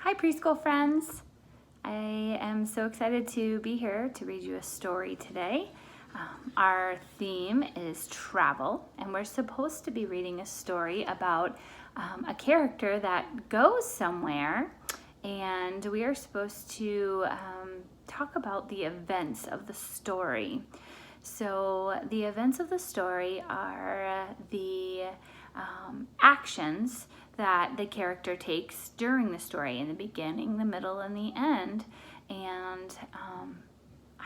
Hi preschool friends. I am so excited to be here to read you a story today. Our theme is travel, and we're supposed to be reading a story about a character that goes somewhere, and we are supposed to talk about the events of the story. So the events of the story are the actions that the character takes during the story, in the beginning, the middle, and the end. And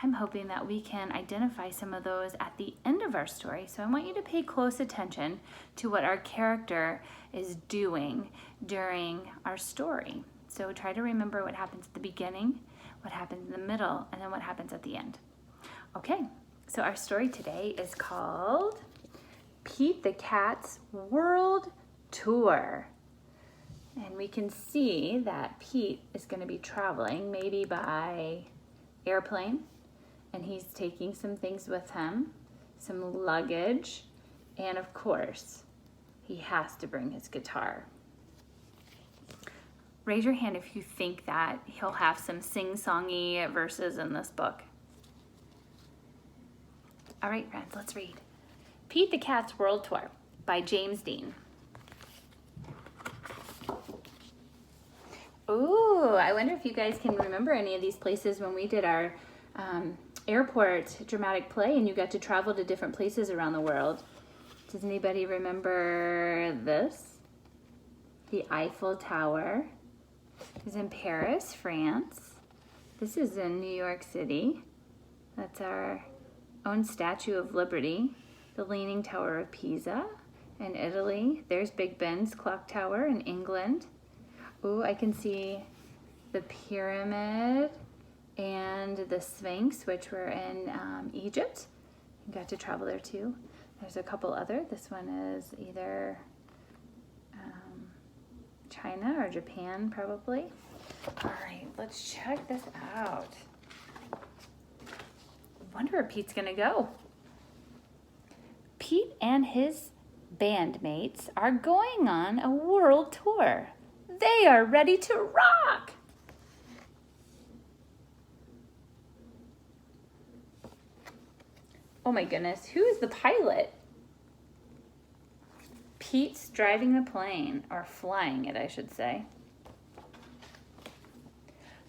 I'm hoping that we can identify some of those at the end of our story. So I want you to pay close attention to what our character is doing during our story. So try to remember what happens at the beginning, what happens in the middle, and then what happens at the end. Okay, so our story today is called Pete the Cat's World Tour. And we can see that Pete is going to be traveling maybe by airplane, and he's taking some things with him, some luggage, and of course, he has to bring his guitar. Raise your hand if you think that he'll have some sing-songy verses in this book. All right, friends, let's read. Pete the Cat's World Tour by James Dean. Ooh, I wonder if you guys can remember any of these places when we did our airport dramatic play and you got to travel to different places around the world. Does anybody remember this? The Eiffel Tower is in Paris, France. This is in New York City. That's our own Statue of Liberty. The Leaning Tower of Pisa in Italy. There's Big Ben's clock tower in England. Ooh, I can see the pyramid and the Sphinx, which were in Egypt. You got to travel there too. There's a couple other. This one is either China or Japan, probably. All right, let's check this out. I wonder where Pete's gonna go. Pete and his bandmates are going on a world tour. They are ready to rock. Oh my goodness, who is the pilot? Pete's driving the plane, or flying it, I should say.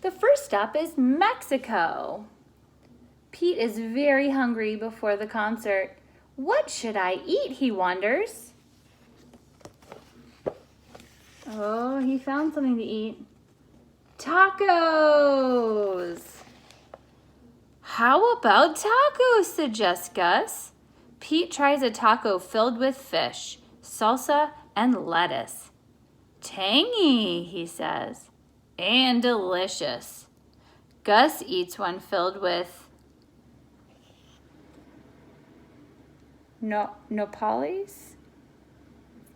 The first stop is Mexico. Pete is very hungry before the concert. What should I eat, he wonders. Oh, he found something to eat. Tacos! How about tacos, suggests Gus. Pete tries a taco filled with fish, salsa, and lettuce. Tangy, he says, and delicious. Gus eats one filled with nopales?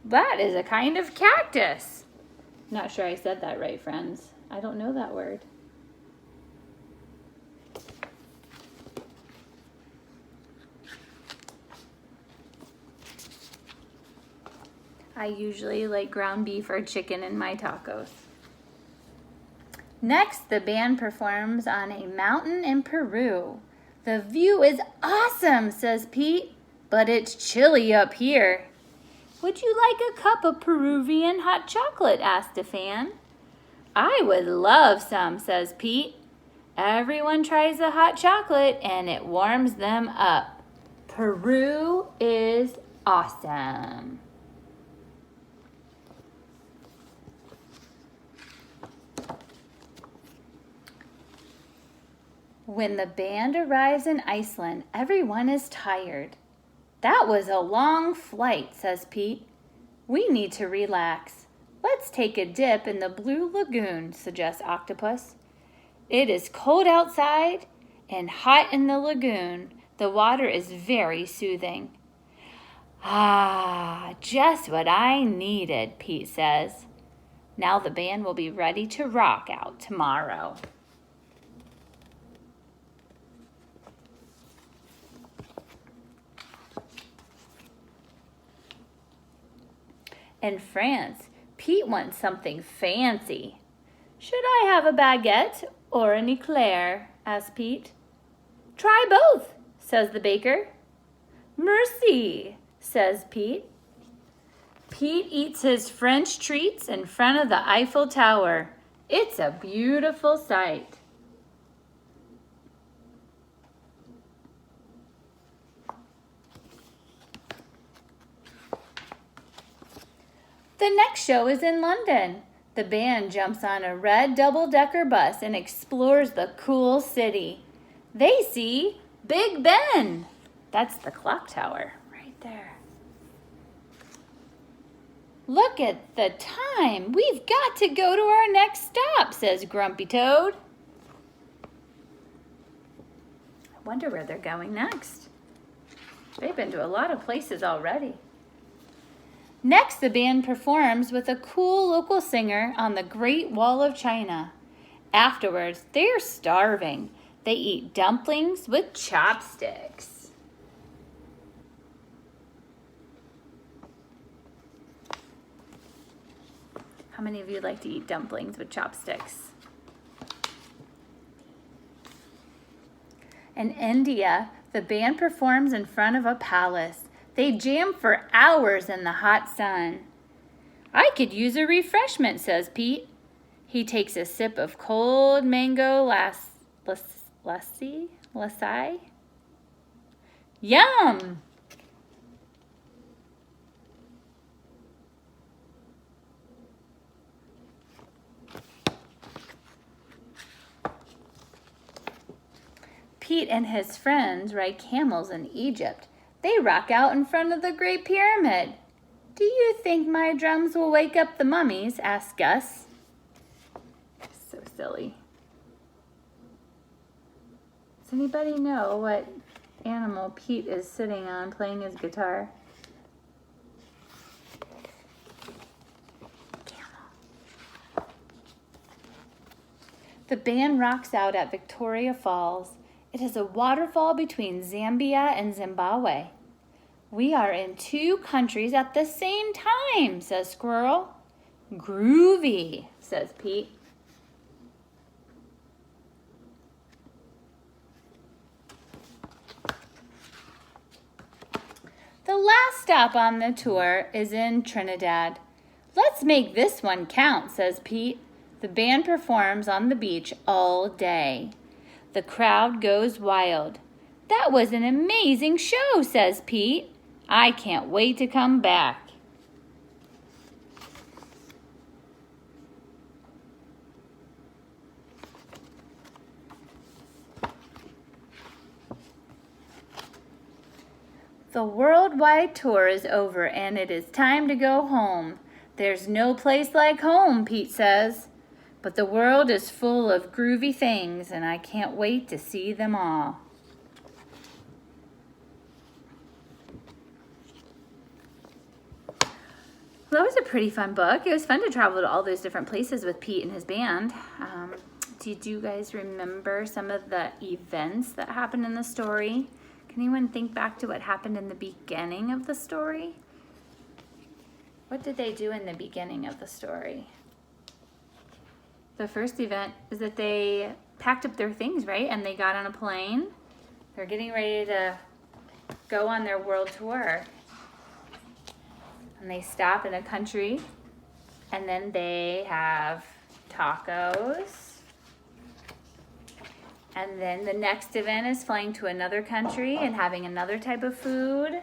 That is a kind of cactus. Not sure I said that right, friends. I don't know that word. I usually like ground beef or chicken in my tacos. Next, the band performs on a mountain in Peru. The view is awesome, says Pete, but it's chilly up here. Would you like a cup of Peruvian hot chocolate? Asked a fan. I would love some, says Pete. Everyone tries the hot chocolate and it warms them up. Peru is awesome. When the band arrives in Iceland, everyone is tired. That was a long flight, says Pete. We need to relax. Let's take a dip in the Blue Lagoon, suggests Octopus. It is cold outside and hot in the lagoon. The water is very soothing. Ah, just what I needed, Pete says. Now the band will be ready to rock out tomorrow. In France, Pete wants something fancy. Should I have a baguette or an eclair? Asked Pete. Try both, says the baker. Merci, says Pete. Pete eats his French treats in front of the Eiffel Tower. It's a beautiful sight. The next show is in London. The band jumps on a red double-decker bus and explores the cool city. They see Big Ben. That's the clock tower right there. Look at the time. We've got to go to our next stop, says Grumpy Toad. I wonder where they're going next. They've been to a lot of places already. Next, the band performs with a cool local singer on the Great Wall of China. Afterwards, they're starving. They eat dumplings with chopsticks. How many of you like to eat dumplings with chopsticks? In India, the band performs in front of a palace. They jam for hours in the hot sun. I could use a refreshment, says Pete. He takes a sip of cold mango lassi. Yum! Pete and his friends ride camels in Egypt. They rock out in front of the Great Pyramid. Do you think my drums will wake up the mummies? Asked Gus. So silly. Does anybody know what animal Pete is sitting on playing his guitar? Camel. The band rocks out at Victoria Falls. It is a waterfall between Zambia and Zimbabwe. We are in two countries at the same time, says Squirrel. Groovy, says Pete. The last stop on the tour is in Trinidad. Let's make this one count, says Pete. The band performs on the beach all day. The crowd goes wild. That was an amazing show, says Pete. I can't wait to come back. The worldwide tour is over and it is time to go home. There's no place like home, Pete says. But the world is full of groovy things and I can't wait to see them all. Well, that was a pretty fun book. It was fun to travel to all those different places with Pete and his band. Did you guys remember some of the events that happened in the story? Can anyone think back to what happened in the beginning of the story? What did they do in the beginning of the story? The first event is that they packed up their things, right? And they got on a plane. They're getting ready to go on their world tour. And they stop in a country. And then they have tacos. And then the next event is flying to another country and having another type of food.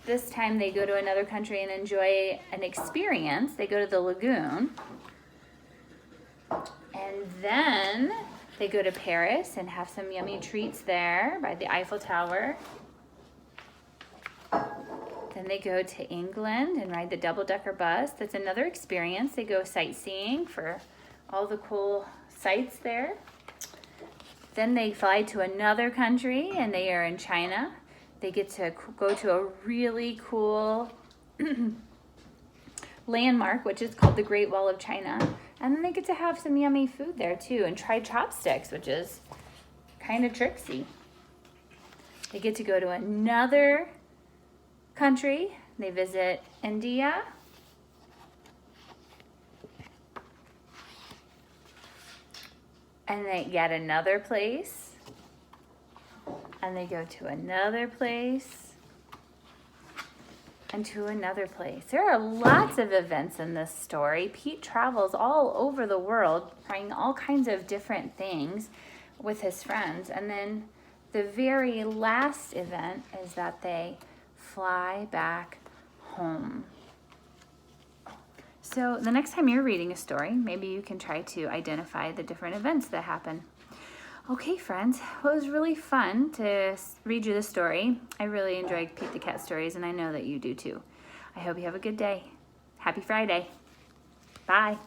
This time they go to another country and enjoy an experience. They go to the lagoon. And then they go to Paris and have some yummy treats there by the Eiffel Tower. Then they go to England and ride the double-decker bus. That's another experience. They go sightseeing for all the cool sights there. Then they fly to another country and they are in China. They get to go to a really cool landmark, which is called the Great Wall of China. And then they get to have some yummy food there too and try chopsticks, which is kind of tricksy. They get to go to another country. They visit India. and they get another place, and they go to another place, and to another place. There are lots of events in this story. Pete travels all over the world, trying all kinds of different things with his friends. And then the very last event is that they fly back home. So the next time you're reading a story, maybe you can try to identify the different events that happen. Okay, friends, well, it was really fun to read you the story. I really enjoyed Pete the Cat stories, and I know that you do too. I hope you have a good day. Happy Friday. Bye.